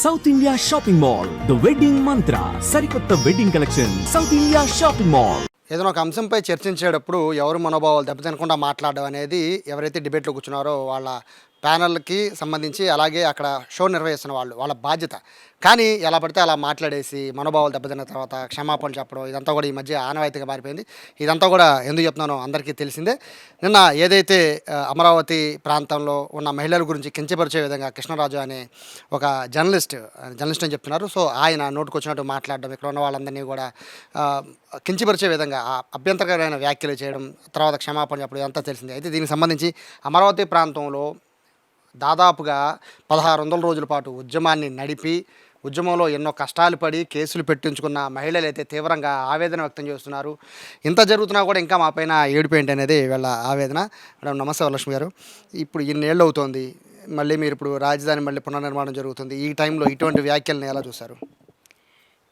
South India shopping mall the wedding మంత్ర సరికొత్త wedding collection south India shopping mall. ఏదైనా ఒక అంశంపై చర్చించేటప్పుడు ఎవరు మనోభావాలు దెబ్బతినకుండా మాట్లాడడం అనేది ఎవరైతే డిబేట్లో కూర్చున్నారో వాళ్ళ ప్యానల్కి సంబంధించి అలాగే అక్కడ షో నిర్వహిస్తున్న వాళ్ళ బాధ్యత. కానీ ఎలా పడితే అలా మాట్లాడేసి మనోభావాలు దెబ్బతిన్న తర్వాత క్షమాపణ చెప్పడం ఇదంతా కూడా ఈ మధ్య ఆనవాయితీగా మారిపోయింది. ఇదంతా కూడా ఎందుకు చెప్తున్నానో అందరికీ తెలిసిందే. నిన్న ఏదైతే అమరావతి ప్రాంతంలో ఉన్న మహిళల గురించి కించపరిచే విధంగా కృష్ణరాజు అనే ఒక జర్నలిస్ట్ అని చెప్తున్నారు. సో ఆయన నోటుకొచ్చినట్టు మాట్లాడడం, ఇక్కడ ఉన్న వాళ్ళందరినీ కూడా కించపరిచే విధంగా అభ్యంతరకరమైన వ్యాఖ్యలు చేయడం, తర్వాత క్షమాపణ చెప్పడం ఇదంతా తెలిసిందే. అయితే దీనికి సంబంధించి అమరావతి ప్రాంతంలో దాదాపుగా 1600 రోజుల పాటు ఉద్యమాన్ని నడిపి ఉద్యమంలో ఎన్నో కష్టాలు పడి కేసులు పెట్టించుకున్న మహిళలు అయితే తీవ్రంగా ఆవేదన వ్యక్తం చేస్తున్నారు. ఇంత జరుగుతున్నా కూడా ఇంకా మా పైన ఏడుపేంటి అనేది వీళ్ళ ఆవేదన. మేడం నమస్తే వరలక్ష్మి గారు. ఇప్పుడు ఇన్నేళ్ళు అవుతోంది, మళ్ళీ మీరు ఇప్పుడు రాజధాని మళ్ళీ పునర్నిర్మాణం జరుగుతుంది. ఈ టైంలో ఇటువంటి వ్యాఖ్యలను ఎలా చూశారు?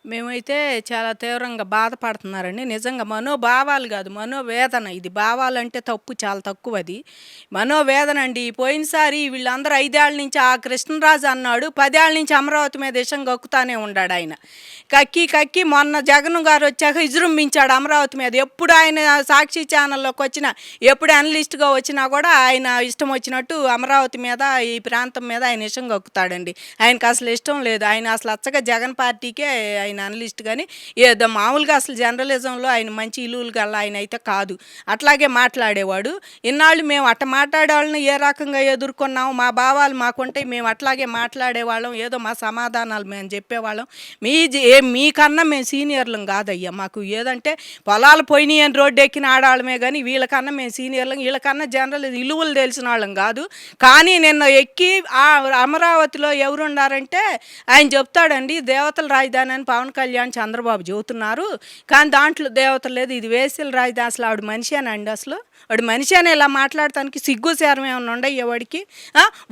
మేమైతే చాలా తీవ్రంగా బాధపడుతున్నారండి. నిజంగా మనోభావాలు కాదు, మనోవేదన. ఇది భావాలంటే తప్పు, చాలా తక్కువ. అది మనోవేదన అండి. పోయినసారి వీళ్ళందరూ 5 ఏళ్ళ నుంచి ఆ కృష్ణరాజు అన్నాడు, 10 ఏళ్ళ నుంచి అమరావతి మీద విషం కక్కుతానే ఉన్నాడు ఆయన. కక్కి మొన్న జగన్ గారు వచ్చాక విజృంభించాడు అమరావతి మీద. ఎప్పుడు ఆయన సాక్షి ఛానల్లోకి వచ్చినా, ఎప్పుడు అనలిస్ట్గా వచ్చినా కూడా ఆయన ఇష్టం వచ్చినట్టు అమరావతి మీద, ఈ ప్రాంతం మీద ఆయన విషం కక్కుతాడండి. ఆయనకు అసలు ఇష్టం లేదు. ఆయన అసలు అచ్చగా జగన్ పార్టీకే ఆయన అనలిస్ట్. కానీ ఏదో మామూలుగా అసలు జర్నలిజంలో ఆయన మంచి ఇలువలు గల ఆయన అయితే కాదు. అట్లాగే మాట్లాడేవాడు. ఇన్నాళ్ళు మేము అట్ట మాట్లాడేవాళ్ళని ఏ రకంగా ఎదుర్కొన్నాము, మా భావాలు మాకుంటే మేము అట్లాగే మాట్లాడేవాళ్ళం. ఏదో మా సమాధానాలు మేము చెప్పేవాళ్ళం. మీకన్నా మేము సీనియర్లం కాదయ్యా. మాకు ఏదంటే పొలాలు పోయినాయి అని రోడ్డు ఎక్కిన ఆడవాళ్ళమే, కానీ వీళ్ళకన్నా మేము సీనియర్లం, వీళ్ళకన్నా జనరల్ ఇలువలు తెలిసిన వాళ్ళం కాదు. కానీ నిన్న ఎక్కి అమరావతిలో ఎవరున్నారంటే ఆయన చెప్తాడండి, దేవతల రాజధాని అని పవన్ కళ్యాణ్ చంద్రబాబు చెబుతున్నారు, కానీ దాంట్లో దేవతలు లేదు, ఇది వేసల రాజధాని. అసలు ఆవిడ మనిషేనండి? అసలు వాడు మనిషి అని ఇలా మాట్లాడటానికి సిగ్గు సేరం ఏమైనా ఉండయ్యా వాడికి?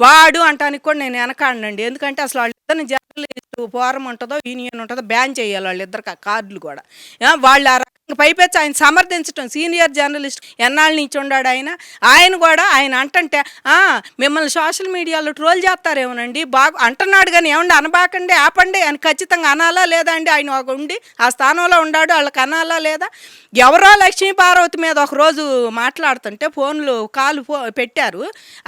వాడు అంటానికి కూడా నేను వెనకాడనండి. ఎందుకంటే అసలు వాళ్ళిద్దరిని జర్నలిస్టు ఫోరం ఉంటుందో యూనియన్ ఉంటుందో బ్యాన్ చేయాలి వాళ్ళిద్దరు కార్డులు కూడా. వాళ్ళు ఆ రకంగా పైపెచ్చి ఆయన సమర్థించడం. సీనియర్ జర్నలిస్ట్ ఎన్నాళ్ళ నుంచి ఉన్నాడు ఆయన కూడా ఆయన అంటుంటే మిమ్మల్ని సోషల్ మీడియాలో ట్రోల్ చేస్తారేమోనండి బాగా అంటున్నాడు, కానీ ఏమండి అనబాకండి, ఆపండి అని ఖచ్చితంగా అనాలా లేదా అండి? ఆయన ఒక ఉండి ఆ స్థానంలో ఉన్నాడు, వాళ్ళకి అనాలా లేదా? ఎవరో లక్ష్మీ పార్వతి మీద ఒకరోజు మాట్లాడుతుంటే కాలు పెట్టారు.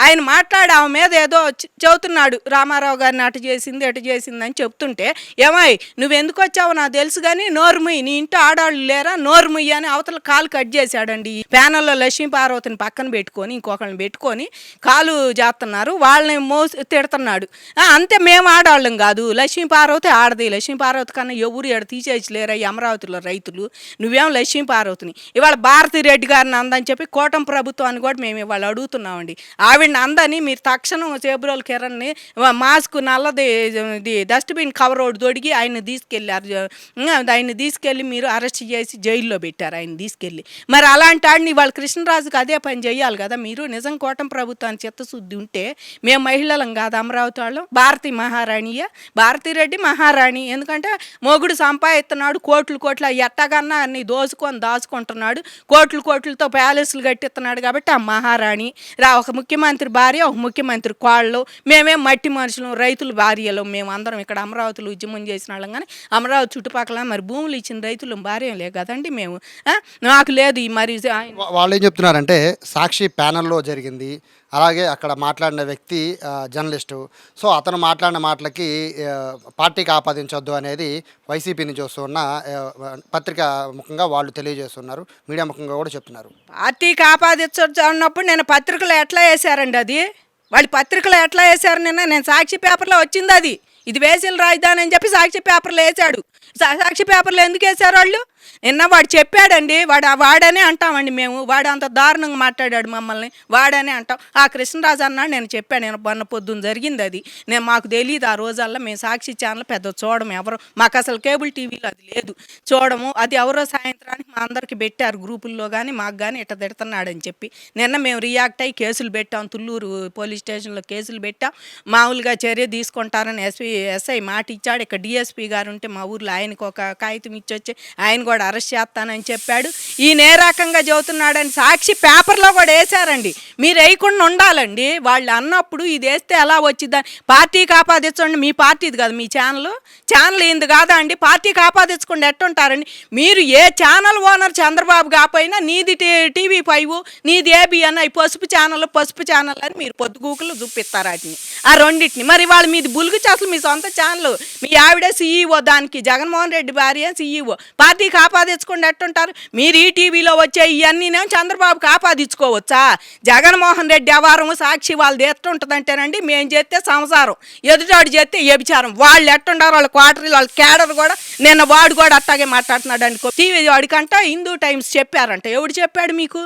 ఆయన మాట్లాడి ఆమె మీద ఏదో చెబుతున్నాడు, రామారావు గారిని అటు చేసింది ఎటు చేసింది అని చెప్తుంటే, ఏమై నువ్వెందుకు వచ్చావు నాకు తెలుసు కానీ నోరుముయ్యి, నీ ఇంట్లో ఆడవాళ్ళు లేరా, నోరుముయ్యి అని అవతల కాలు కట్ చేశాడండి. ప్యానల్లో లక్ష్మీ పార్వతిని పక్కన పెట్టుకొని ఇంకొకరిని పెట్టుకొని కాలు చేస్తున్నారు, వాళ్ళని తిడుతున్నాడు. అంతే, మేము ఆడవాళ్ళం కాదు, లక్ష్మీ పార్వతి ఆడది. లక్ష్మీ పార్వతి కన్నా ఎవరు ఎడ తీసేయలేరా ఈ అమరావతిలో రైతులు? నువ్వేం లక్ష్మీ పార్వతిని ఇవాళ భారతీ రెడ్డి గారిని అందని చెప్పి కూటమి ప్రభుత్వాన్ని కూడా మేము ఇవాళ అడుగుతున్నామండి. ఆవిడని అందని మీరు తక్షణం చేబ్రోల్ కిరణ్ని మాస్క్ నల్లది డస్ట్బిన్ కవర్ ఒకటి దొడిగి ఆయన తీసుకెళ్ళారు. ఆయన్ని తీసుకెళ్ళి మీరు అరెస్ట్ చేసి జైల్లో పెట్టారు ఆయన తీసుకెళ్ళి. మరి అలాంటి ఆడిని ఇవాళ కృష్ణరాజుకి అదే పని చేయాలి కదా మీరు. నిజం కూటమి ప్రభుత్వాన్ని చిత్తశుద్ధి ఉంటే మేము మహిళలం కాదు అమరావతి వాళ్ళం. భారతీ మహారాణియా, భారతీ రెడ్డి మహారాణి. ఎందుకంటే మొగుడు సంపాదిస్తున్నాడు కోట్లు ఎట్టగన్నా అన్ని దాచుకుంటున్నాడు, కోట్లతో ప్యాలెస్లు కట్టిస్తున్నాడు కాబట్టి ఆ మహారాణి. ఒక ముఖ్యమంత్రి భార్య, ఒక ముఖ్యమంత్రి కోళ్ళు. మేమేం మట్టి మనుషులు, రైతుల భార్యలు. మేము అందరం ఇక్కడ అమరావతిలో ఉద్యమం చేసిన వాళ్ళం, కానీ అమరావతి చుట్టుపక్కల మరి భూములు ఇచ్చిన రైతులు భార్యలే కదండి మేము. నాకు లేదు ఈ మరి. వాళ్ళు ఏం చెప్తున్నారంటే సాక్షి ప్యానల్లో జరిగింది, అలాగే అక్కడ మాట్లాడిన వ్యక్తి జర్నలిస్టు. సో అతను మాట్లాడిన మాటలకి పార్టీకి ఆపాదించొద్దు అనేది వైసీపీ నుంచి వస్తున్న పత్రికా ముఖంగా వాళ్ళు తెలియజేస్తున్నారు, మీడియా ముఖంగా కూడా చెప్తున్నారు. పార్టీకి ఆపాదించొద్దు అన్నప్పుడు నేను పత్రికలు ఎట్లా వేశారండి? అది వాళ్ళు పత్రికలు ఎట్లా వేశారు? నేను సాక్షి పేపర్లో వచ్చింది అది. ఇది వేసల రాజధాని అని చెప్పి సాక్షి పేపర్లో వేశాడు. సాక్షి పేపర్లో ఎందుకు వేశారు వాళ్ళు? నిన్న వాడు చెప్పాడండి, వాడనే అంటామండి మేము. వాడు అంత దారుణంగా మాట్లాడాడు మమ్మల్ని, వాడనే అంటాం. ఆ కృష్ణరాజు అన్నాడు, నేను చెప్పాను, నేను మొన్న పొద్దున్న జరిగింది అది. మాకు తెలియదు ఆ రోజల్లా. మేము సాక్షి ఛానల్ పెద్ద చూడము ఎవరు, మాకు అసలు కేబుల్ టీవీలో అది లేదు, చూడము. అది ఎవరో సాయంత్రానికి మా అందరికి పెట్టారు గ్రూపుల్లో, కానీ మాకు కానీ ఇట్ట తిడుతున్నాడని చెప్పి నిన్న మేము రియాక్ట్ అయ్యి కేసులు పెట్టాం. తుళ్ళూరు పోలీస్ స్టేషన్లో కేసులు పెట్టాం. మామూలుగా చర్య తీసుకుంటారని ఎస్ఐ మాట ఇచ్చాడు. ఇక్కడ డిఎస్పీ గారు ఉంటే మా ఊర్లో ఆయనకు ఒక కాగితం ఇచ్చొచ్చి ఆయన కూడా అరెస్ట్ చేస్తానని చెప్పాడు. ఈయన ఏ రకంగా చెబుతున్నాడని సాక్షి పేపర్లో కూడా వేశారండి. మీరు వేయకుండా ఉండాలండి. వాళ్ళు అన్నప్పుడు ఇది వేస్తే ఎలా వచ్చిందని పార్టీకి ఆపాదించండి. మీ పార్టీది కాదు, మీ ఛానల్ ఇంది కాదా అండి? పార్టీకి ఆపాదించకుండా ఎట్టుంటారండి మీరు? ఏ ఛానల్ ఓనర్ చంద్రబాబు కాకపోయినా నీది TV5 నీది ABN అవి పసుపు ఛానల్ అని మీరు పొద్దుగూకులు చూపిస్తారు వాటిని, ఆ రెండింటిని. మరి వాళ్ళు మీది బులుగు అసలు మీ సొంత ఛానల్, మీ ఆవిడే CEO, దానికి జగన్మోహన్ రెడ్డి భార్య CEO. పార్టీకి ఆపాదించకుండా ఎట్టుంటారు మీరు? ఈ టీవీలో వచ్చే ఇవన్నీనేమో చంద్రబాబుకి ఆపాదించుకోవచ్చా? జగన్మోహన్ రెడ్డి వ్యవహారం సాక్షి వాళ్ళది ఎట్టుంటుందంటేనండి, మేము చేస్తే సంసారం, ఎదుటాడు చేస్తే వ్యభిచారం. వాళ్ళు ఎట్టుండారు, వాళ్ళ క్వార్టర్లు, వాళ్ళ క్యాడర్ కూడా. నిన్న వాడు కూడా అట్టాగే మాట్లాడుతున్నాడు అనుకో. టీవీ వాడికంట హిందూ టైమ్స్ చెప్పారంట. ఎవడు చెప్పాడు మీకు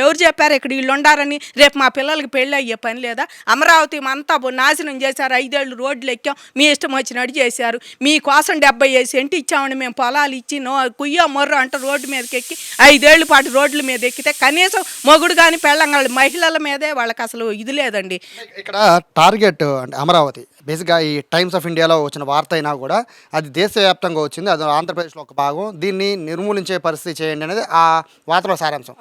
ఎవరు చెప్పారు ఇక్కడ వీళ్ళు ఉండారని? రేపు మా పిల్లలకి పెళ్ళి అయ్యే పని లేదా? అమరావతి అంతా నాశనం చేశారు. 5 ఏళ్ళు రోడ్లు ఎక్కాం, మీ ఇష్టం వచ్చినట్టు చేశారు. మీకోసం 70 సెంటు ఇచ్చామని మేము పొలాలు ఇచ్చి కుయ్యో మొర్రో అంటే రోడ్డు మీదకి ఎక్కి 5 ఏళ్ళు పాటు రోడ్ల మీద ఎక్కితే కనీసం మొగుడు కానీ పెళ్ళంగాళ్ళు మహిళల మీదే వాళ్ళకి అసలు ఇది లేదండి. ఇక్కడ టార్గెట్ అంటే అమరావతి బేసిక్గా ఈ టైమ్స్ ఆఫ్ ఇండియాలో వచ్చిన వార్త అయినా కూడా అది దేశవ్యాప్తంగా వచ్చింది, అది ఆంధ్రప్రదేశ్లో ఒక భాగం. దీన్ని నిర్మూలించే పరిస్థితి చేయండి అనేది ఆ వార్తలో సారాంశం.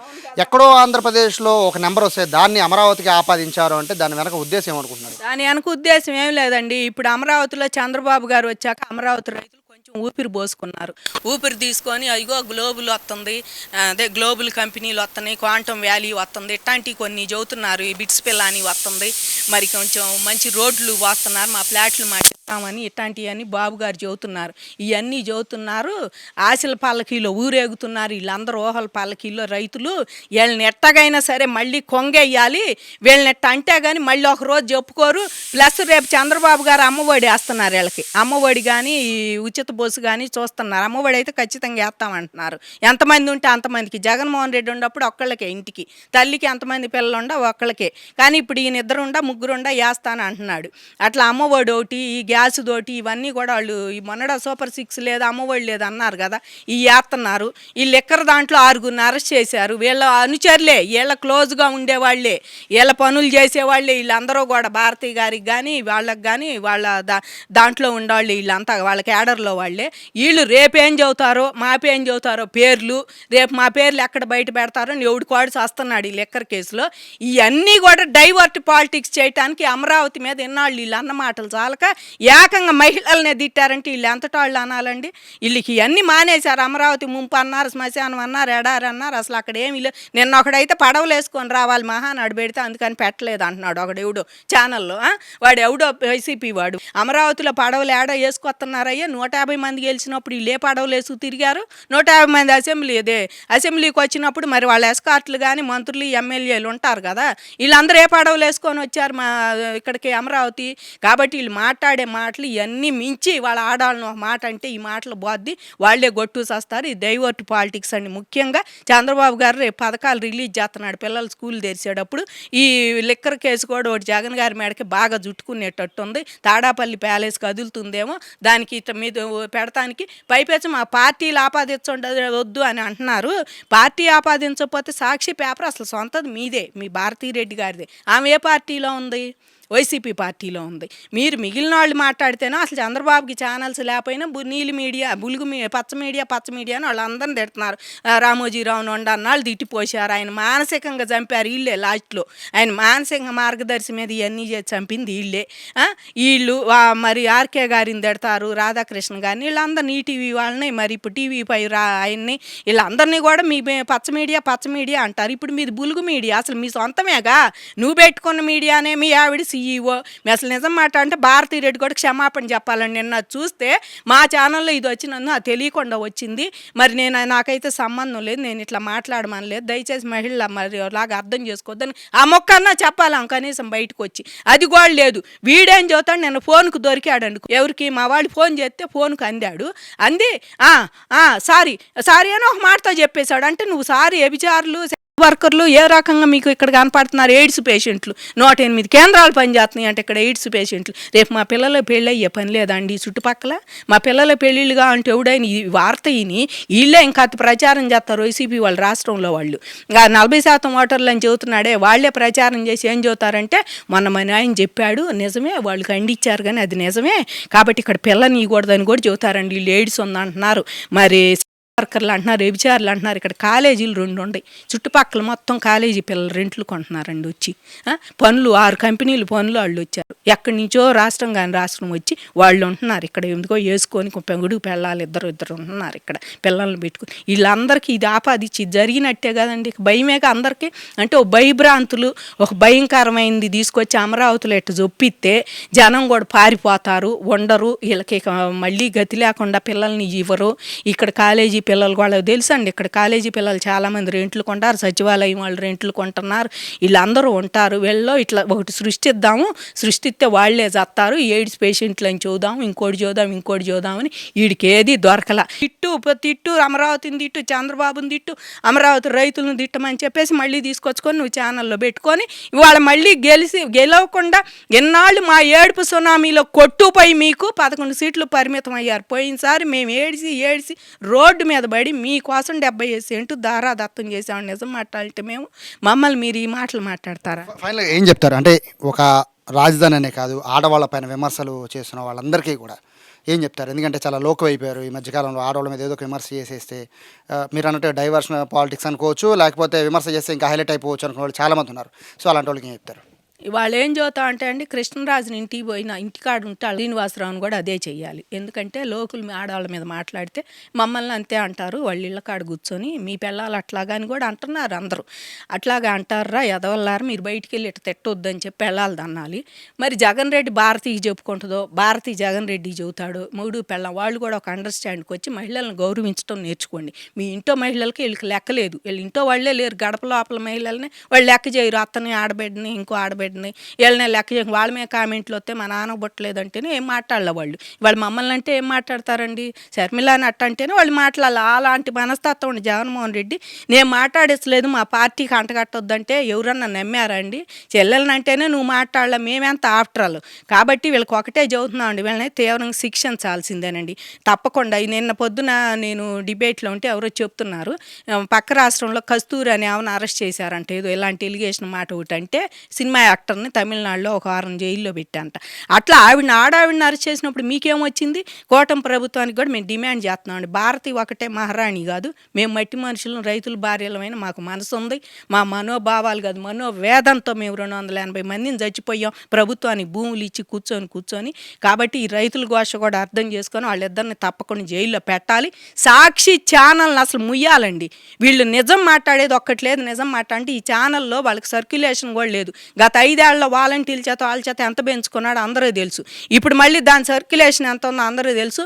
ఎక్కడో ఆంధ్రప్రదేశ్లో ఒక నెంబర్ వస్తే దాన్ని అమరావతికి ఆపాదించారు అంటే దాని వెనక ఉద్దేశం ఏమనుకుంటున్నారు? దాని వెనక ఉద్దేశం ఏం లేదండి. ఇప్పుడు అమరావతిలో చంద్రబాబు గారు వచ్చాక అమరావతి రైతులు కొంచెం ఊపిరి పోసుకున్నారు. ఊపిరి తీసుకొని అదిగో గ్లోబుల్ వస్తుంది, అదే గ్లోబల్ కంపెనీలు వస్తున్నాయి, క్వాంటమ్ వ్యాలీ వస్తుంది, ఇట్లాంటివి కొన్ని చెబుతున్నారు. ఈ బిట్స్ పిల్లని వస్తుంది, మరి కొంచెం మంచి రోడ్లు వస్తున్నారు, మా ఫ్లాట్లు మాట్లాడతామని ఇట్లాంటివన్నీ బాబు గారు చెబుతున్నారు. ఇవన్నీ చెబుతున్నారు. ఆశల పల్లకీలో ఊరేగుతున్నారు వీళ్ళందరూ. ఊహల పల్లకీలో రైతులు వీళ్ళని ఎట్టగైనా సరే మళ్ళీ కొంగెయ్యాలి, వీళ్ళని ఎట్ట అంటే కానీ మళ్ళీ ఒక రోజు చెప్పుకోరు. ప్లస్ రేపు చంద్రబాబు గారు అమ్మఒడి వేస్తున్నారు వీళ్ళకి. అమ్మఒడి కానీ ఉచిత బస్సు కానీ చూస్తున్నారు. అమ్మఒడి అయితే ఖచ్చితంగా వేస్తామంటున్నారు. ఎంతమంది ఉంటే అంతమందికి. జగన్మోహన్ రెడ్డి ఉన్నప్పుడు ఒక్కళ్ళకే ఇంటికి, తల్లికి ఎంతమంది పిల్లలు ఉండా ఒక్కళ్ళకే. కానీ ఇప్పుడు ఈయన 2 3 వేస్తాను అంటున్నాడు. అట్లా అమ్మఒడి ఒకటి, ఈ గ్యాస్ తోటి ఇవన్నీ కూడా వాళ్ళు ఈ మొన్నడ సూపర్ 6 లేదు, అమ్మఒడి లేదు అన్నారు కదా, ఈ వేస్తున్నారు. ఈ లెక్కర దాంట్లో 6గురిని అరెస్ట్ చేశారు. వీళ్ళ అనుచరులే, వీళ్ళ క్లోజ్గా ఉండేవాళ్ళే, వీళ్ళ పనులు చేసేవాళ్ళే వీళ్ళందరూ కూడా. భారతి గారికి కానీ వాళ్ళకి కానీ వాళ్ళ దాంట్లో ఉండేవాళ్ళు వీళ్ళంతా, వాళ్ళ క్యాడర్లో వాళ్ళే. వీళ్ళు రేపేం చెబుతారో మాపేం చెబుతారో పేర్లు, రేపు మా పేర్లు ఎక్కడ బయట పెడతారో ఎవడు కోడి వస్తున్నాడు ఈ లెక్కర్ కేసులో. ఇవన్నీ కూడా డైవర్ట్ పాలిటిక్స్ చేయడానికి అమరావతి మీద ఎన్నాళ్ళు వీళ్ళు అన్న మాటలు చాలక ఏకంగా మహిళలనే తిట్టారంటే వీళ్ళు ఎంతటాళ్ళు అనాలండి? వీళ్ళకి ఇవన్నీ మానేశారు. అమరావతి ముంపు అన్నారు, శ్మశానం అన్నారు, ఎడారి అన్నారు. అసలు అక్కడ ఏమి లేదు. నిన్న ఒకడైతే పడవలు వేసుకొని రావాలి మహానాడు పెడితే అందుకని పెట్టలేదు అంటున్నాడు ఒకడెవడో ఛానల్లో. వాడు ఎవడో వైసీపీ వాడు. అమరావతిలో పడవలు ఏడో వేసుకొస్తున్నారయ్యా, 150 మంది గెలిచినప్పుడు వీళ్ళు ఏ పడవలు వేసుకు తిరిగారు? 150 మంది అసెంబ్లీకి వచ్చినప్పుడు మరి వాళ్ళ ఎస్కార్ట్లు కానీ మంత్రులు ఎమ్మెల్యేలు ఉంటారు కదా, వీళ్ళందరూ ఏ పడవలు వేసుకొని వచ్చారు మా ఇక్కడికి అమరావతి? కాబట్టి వీళ్ళు మాట్లాడే మాటలు ఇవన్నీ మించి వాళ్ళ ఆడాలను ఒక మాట అంటే ఈ మాటలు బోద్ది వాళ్ళే గొట్టూసేస్తారు. ఈ డైవర్ట్ పాలిటిక్స్ అండి. ముఖ్యంగా చంద్రబాబు గారు రేపు పథకాలు రిలీజ్ చేస్తున్నాడు పిల్లలు స్కూల్ తెరిచేటప్పుడు. ఈ లిక్కర్ కేసు కూడా ఒకటి జగన్ గారి మేడకి బాగా జుట్టుకునేటట్టు ఉంది. తాడాపల్లి ప్యాలెస్ కదులుతుందేమో, దానికి మీద పెడతానికి పైపెచ్చి మా పార్టీలు ఆపాదించవద్దు అని అంటున్నారు. పార్టీ ఆపాదించకపోతే సాక్షి పేపర్ అసలు సొంతది మీదే, మీ భారతీరెడ్డి గారిదే. ఆమె ఏ పార్టీలో ఉంది? వైసీపీ పార్టీలో ఉంది. మీరు మిగిలిన వాళ్ళు మాట్లాడితేనో అసలు చంద్రబాబుకి ఛానల్స్ లేకపోయినా నీలి మీడియా, పచ్చ మీడియా అని వాళ్ళందరినీ తిడుతున్నారు. రామోజీరావు నొండ అన్నాళ్ళు తిట్టిపోశారు. ఆయన మానసికంగా చంపారు వీళ్ళే. లాస్ట్లో ఆయన మానసిక మార్గదర్శి మీద ఇవన్నీ చేసి చంపింది వీళ్ళే. వీళ్ళు మరి ఆర్కే గారిని తిడతారు, రాధాకృష్ణ గారిని, వీళ్ళందరినీ ఈటీవీ వాళ్ళని, మరి ఇప్పుడు టీవీ5 ఆయన్ని, వీళ్ళందరినీ కూడా మీ పచ్చ మీడియా అంటారు. ఇప్పుడు మీది బులుగు మీడియా, అసలు మీ సొంతమేగా. నువ్వు పెట్టుకున్న మీడియానే, మీ ఆవిడ CEO. అసలు నిజం మాట అంటే భారతీరెడ్డి కూడా క్షమాపణ చెప్పాలని. నిన్న చూస్తే మా ఛానల్లో ఇది వచ్చినందు అది తెలియకుండా వచ్చింది. మరి నాకైతే సంబంధం లేదు, నేను ఇట్లా మాట్లాడమనలేదు, దయచేసి మహిళ మరి లాగా అర్థం చేసుకోవద్దని ఆ మొక్కన్నా చెప్పాలి కనీసం బయటకు వచ్చి. అది కూడా లేదు. వీడేం చెబుతాడు, నేను ఫోన్కు దొరికాడండి. ఎవరికి? మా వాళ్ళు ఫోన్ చేస్తే ఫోన్కు అంది సారీ అని ఒక మాటతో చెప్పేశాడు. అంటే నువ్వు సారీ వ్యభిచారులు వర్కర్లు ఏ రకంగా మీకు ఇక్కడ కనపడుతున్నారు? ఎయిడ్స్ పేషెంట్లు 108 కేంద్రాలు పనిచేస్తున్నాయి అంటే ఇక్కడ ఎయిడ్స్ పేషెంట్లు. రేపు మా పిల్లల పెళ్ళి అయ్యే పని లేదండి చుట్టుపక్కల? మా పిల్లల పెళ్ళిళ్ళుగా అంటే ఎవడైనా ఈ వార్త వీళ్ళే ఇంకా ప్రచారం చేస్తారు వైసీపీ వాళ్ళు, రాష్ట్రంలో వాళ్ళు. ఇంకా 40% ఓటర్లు అని చెబుతున్నాడే వాళ్ళే ప్రచారం చేసి ఏం చెబుతారంటే, మొన్న మన ఆయన చెప్పాడు నిజమే, వాళ్ళు ఖండించారు కానీ అది నిజమే, కాబట్టి ఇక్కడ పిల్లని ఇవ్వకూడదని కూడా చెబుతారండి. వీళ్ళు ఎయిడ్స్ ఉందంటున్నారు. మరి వర్కర్లు అంటున్నారు, వ్యభిచారులు అంటున్నారు. ఇక్కడ కాలేజీలు 2 ఉన్నాయి, చుట్టుపక్కల మొత్తం కాలేజీ పిల్లలు రెంట్లు కొంటున్నారండి వచ్చి. పనులు 6 కంపెనీలు పనులు వాళ్ళు వచ్చారు, ఎక్కడి నుంచో రాష్ట్రం కానీ రాష్ట్రం వచ్చి వాళ్ళు ఉంటున్నారు ఇక్కడ. ఎందుకో వేసుకొని పెంగుడు పెళ్ళాలి ఇద్దరు ఉంటున్నారు ఇక్కడ పిల్లల్ని పెట్టుకుని. వీళ్ళందరికీ ఇది ఆపాదిచ్చి జరిగినట్టే కదండి. భయమేక అందరికీ. అంటే ఒక భయభ్రాంతులు, ఒక భయంకరమైనది తీసుకొచ్చి అమరావతిలో ఎట్టు జొప్పిస్తే జనం కూడా పారిపోతారు, ఉండరు. వీళ్ళకి మళ్ళీ గతి లేకుండా పిల్లల్ని ఇవ్వరు. ఇక్కడ కాలేజీ పిల్లలు కూడా తెలుసండి, ఇక్కడ కాలేజీ పిల్లలు చాలామంది రెంట్లు కొంటారు, సచివాలయం వాళ్ళు రెంట్లు కొంటున్నారు. వీళ్ళందరూ ఉంటారు. వీళ్ళలో ఇట్లా ఒకటి సృష్టిద్దాము, సృష్టిస్తే వాళ్ళే చస్తారు. ఎయిడ్స్ పేషెంట్లని చూద్దాం, ఇంకోటి చూద్దామని వీడికి ఏది దొరకల. తిట్టు అమరావతిని తిట్టు, చంద్రబాబుని తిట్టు, అమరావతి రైతులను తిట్టమని చెప్పేసి మళ్ళీ తీసుకొచ్చుకొని నువ్వు ఛానల్లో పెట్టుకొని ఇవాళ మళ్ళీ గెలవకుండా ఎన్నాళ్ళు మా ఏడుపు సునామీలో కొట్టుపై మీకు 11 సీట్లు పరిమితం అయ్యారు. పోయినసారి మేము ఏడిసి రోడ్డు మీద పడి మీకోసం 70 సెంటు దారాదత్తం చేసామని నిజం మాట్లాడితే మమ్మల్ని మీరు ఈ మాటలు మాట్లాడతారా? ఫైనల్గా ఏం చెప్తారు? అంటే ఒక రాజధాని అనే కాదు, ఆడవాళ్ళ పైన విమర్శలు చేస్తున్న వాళ్ళందరికీ కూడా ఏం చెప్తారు? ఎందుకంటే చాలా లోకం అయిపోయారు ఈ మధ్యకాలంలో. ఆడవాళ్ళ మీద ఏదో ఒక విమర్శ చేసేస్తే మీరు అన్నట్టు డైవర్షన్ పాలిటిక్స్ అనుకోవచ్చు, లేకపోతే విమర్శ చేస్తే ఇంకా హైలైట్ అయిపోవచ్చు అనుకున్న వాళ్ళు చాలామంది ఉన్నారు. సో అలాంటి వాళ్ళకి ఏం చెప్తారు? వాళ్ళు ఏం చదువుతా అంటే అండి, కృష్ణరాజుని ఇంటికి పోయిన ఇంటికాడ ఉంటే శ్రీనివాసరావుని కూడా అదే చెయ్యాలి. ఎందుకంటే లోకులు ఆడవాళ్ళ మీద మాట్లాడితే మమ్మల్ని అంతే అంటారు. వాళ్ళు ఇళ్ళ కాడ కూర్చొని మీ పిల్లలు అట్లాగా అని కూడా అంటున్నారు అందరూ. అట్లాగా అంటారా ఎదవల్లారు, మీరు బయటికి వెళ్ళి ఇట్లా తిట్టొద్దని చెప్పి వెళ్ళాలి అనాలి. మరి జగన్ రెడ్డి భారతీకి చెప్పుకుంటుందో, భారతీ జగన్ రెడ్డి చెబుతాడు, మూడు పెళ్ళం. వాళ్ళు కూడా ఒక అండర్స్టాండ్కి వచ్చి మహిళలను గౌరవించడం నేర్చుకోండి. మీ ఇంట్లో మహిళలకి వీళ్ళకి లెక్కలేదు, వీళ్ళు ఇంట్లో వాళ్ళే లేరు. గడప లోపల మహిళల్ని వాళ్ళు లెక్క చేయరు. అత్తని ఆడబిడ్డని ఇంకో ఆడబిడ్డని వీళ్ళనే లెక్క చేయక వాళ్ళ మీద కామెంట్లు వస్తే మా నాన్న పుట్టలేదంటేనే ఏం మాట్లాడాల వాళ్ళు. వాళ్ళు మమ్మల్ని అంటే ఏం మాట్లాడతారండి? శర్మిలాని అట్ట అంటేనే వాళ్ళు మాట్లాడాలి. అలాంటి మనస్తత్వం ఉండి జగన్మోహన్ రెడ్డి నేను మాట్లాడేసలేదు మా పార్టీకి అంటగట్టొద్దంటే ఎవరన్నా నమ్మారా అండి? చెల్లెలని అంటేనే నువ్వు మాట్లాడాల, మేమెంత ఆఫ్టరాలు. కాబట్టి వీళ్ళకి ఒకటే చదువుతున్నాం అండి, వీళ్ళని తీవ్రంగా శిక్షించాల్సిందేనండి తప్పకుండా. నిన్న పొద్దున నేను డిబేట్లో ఉంటే ఎవరో చెప్తున్నారు, పక్క రాష్ట్రంలో కస్తూరి అని ఆమెను అరెస్ట్ చేశారంట. ఏదో ఇలాంటి ఎలిగేషన్ మాట ఒకటి అంటే సినిమా యాక్టర్ని తమిళనాడులో ఒక 6 జైల్లో పెట్టారంట. అట్లా ఆవిడని అరెస్ట్ చేసినప్పుడు మీకేమొచ్చింది? కూటమి ప్రభుత్వానికి కూడా మేము డిమాండ్ చేస్తున్నామండి, భారతి ఒకటే మహారాణి కాదు, మేము మట్టి మనుషులను రైతుల భార్యలమైన మాకు మనసు ఉంది. మా మనోభావాలు కాదు, మనోవేదంతో మేము 280 మందిని చచ్చిపోయాం ప్రభుత్వానికి భూములు ఇచ్చి కూర్చొని. కాబట్టి ఈ రైతుల ఘోష కూడా అర్థం చేసుకొని వాళ్ళిద్దరిని తప్పకుండా జైల్లో పెట్టాలి. సాక్షి ఛానల్ని అసలు ముయ్యాలండి. వీళ్ళు నిజం మాట్లాడేది ఒక్కటి లేదు. నిజం మాట్లాడి ఈ ఛానల్లో వాళ్ళకి సర్క్యులేషన్ కూడా లేదు. గత 5 ఏళ్లలో వాలంటీర్ల చేత వాళ్ళ చేత ఎంత పెంచుకున్నాడో అందరూ తెలుసు. ఇప్పుడు మళ్ళీ దాని సర్క్యులేషన్ ఎంత ఉందో అందరూ తెలుసు.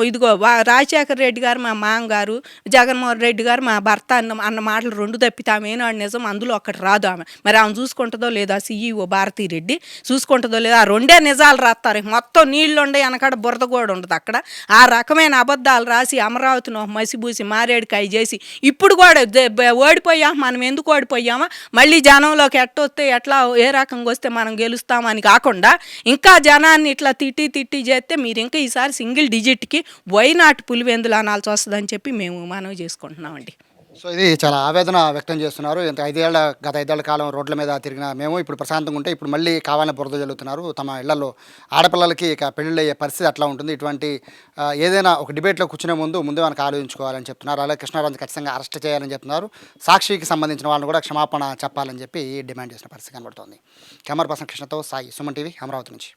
ఇదిగో రాజశేఖర రెడ్డి గారు మా మామగారు, జగన్మోహన్ రెడ్డి గారు మా భర్త అన్న మాటలు 2 తప్పితే ఆమె ఏనాడు నిజం అందులో ఒకటి రాదు. మరి ఆమె చూసుకుంటుందో లేదా, CEO భారతీ రెడ్డి చూసుకుంటుందో లేదా, ఆ 2 నిజాలు రాస్తారు. మొత్తం నీళ్లు ఉండే వెనకాడ బురద కూడా ఉండదు అక్కడ. ఆ రకమైన అబద్ధాలు రాసి అమరావతిని మసిబూసి మారేడుకాయ చేసి ఇప్పుడు కూడా ఓడిపోయామా, మనం ఎందుకు ఓడిపోయామా, మళ్ళీ జనంలోకి ఎట్టొస్తే ఎట్లా ఏ రకంగా వస్తే మనం గెలుస్తామని కాకుండా ఇంకా జనాన్ని ఇట్లా తిట్టి చేస్తే మీరు ఇంకా ఈసారి సింగిల్ డిజిట్కి వైనాట్ పులివెందులు అనాల్సి వస్తుందని చెప్పి మేము మనవి చేసుకుంటున్నామండి. సో ఇది చాలా ఆవేదన వ్యక్తం చేస్తున్నారు. గత 5 ఏళ్ల కాలం రోడ్ల మీద తిరిగిన మేము ఇప్పుడు ప్రశాంతంగా ఉంటే ఇప్పుడు మళ్ళీ కావాలని బురద జల్లుతున్నారు. తమ ఇళ్లలో ఆడపిల్లలకి ఇక పెళ్ళిళ్ళు అయ్యే పరిస్థితి అట్లా ఉంటుంది. ఇటువంటి ఏదైనా ఒక డిబేట్లో కూర్చునే ముందు మనకు ఆలోచించుకోవాలని చెప్తున్నారు. అలాగే కృష్ణరాజు ఖచ్చితంగా అరెస్ట్ చేయాలని చెప్తున్నారు. సాక్షికి సంబంధించిన వాళ్ళని కూడా క్షమాపణ చెప్పాలని చెప్పి డిమాండ్ చేసిన పరిస్థితి కనబడుతోంది. కెమెరా పర్సన్ కృష్ణతో సాయి, సుమన్ టీవీ, అమరావతి నుంచి.